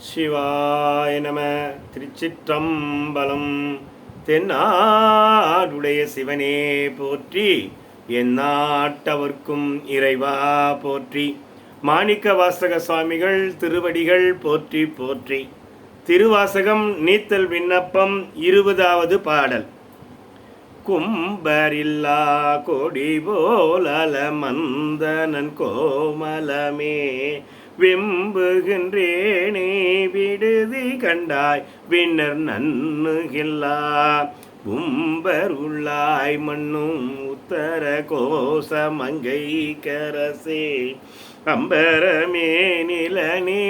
சிவாய நம. திருச்சிற்றம்பலம். தென்னாடுடைய சிவனே போற்றி, எந்நாட்டவர்க்கும் இறைவா போற்றி. மாணிக்க வாசக சுவாமிகள் திருவடிகள் போற்றி போற்றி. திருவாசகம் நீத்தல் விண்ணப்பம் 20வது பாடல். கும்பரில்லா கொடி போலல மந்தனன் கோமலமே, வெம்புகின்றேனே விடுதி கண்டாய் விண்ணர் நன்னுகில்லா, உம்பர் உள்ளாய் மண்ணும் உத்தர கோச மங்கை கரசே, அம்பரமே நிலனே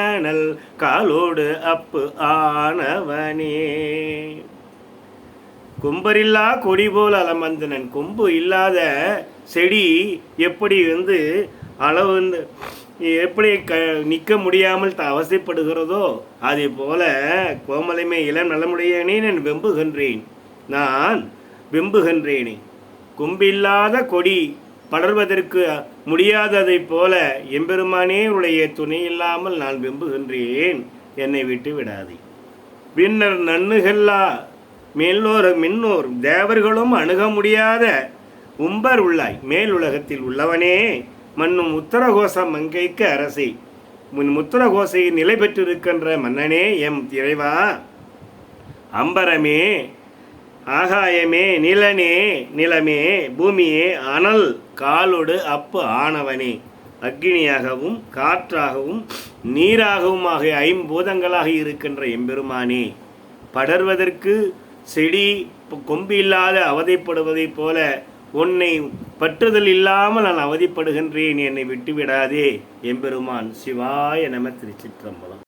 அனல் காலோடு அப்பு ஆனவனே. கும்பரில்லா கொடி போல் அலமந்தனன், கொம்பு இல்லாத செடி எப்படி அளவு எப்படி நிற்க முடியாமல் அவசைப்படுகிறதோ அதே போல கோமலைமே இளம் நலமுடையனே நான் வெம்புகின்றேனே. கொம்பில்லாத கொடி படர்வதற்கு முடியாததைப் போல எம்பெருமானே உடைய துணை இல்லாமல் நான் வெம்புகின்றேன், என்னை விட்டு விடாதே. விண்ணர் நன்னுகல்லா, மின்னோர் தேவர்களும் அணுக முடியாத உம்பர் உள்ளாய், மேலுலகத்தில் உள்ளவனே, மன்னும் உத்தரகோச மங்கைக்கு அரசே, உத்தரகோசையில் நிலை பெற்றிருக்கின்ற மன்னனே, எம் இறைவா. அம்பரமே, ஆகாயமே, நிலமே, பூமியே, அனல் காலோடு அப்பு ஆனவனே, அக்னியாகவும் காற்றாகவும் நீராகவும் ஆகிய ஐம்பூதங்களாக இருக்கின்ற எம்பெருமானே, படர்வதற்கு செடி கொம்பு இல்லாத அவதைப்படுவதைப் போல உன்னை பற்றுதல் இல்லாமல் நான் அவதிப்படுகின்றேன், என்னை விட்டுவிடாதே எம்பெருமான். சிவாய நம. திருச்சிற்றம்பலம்.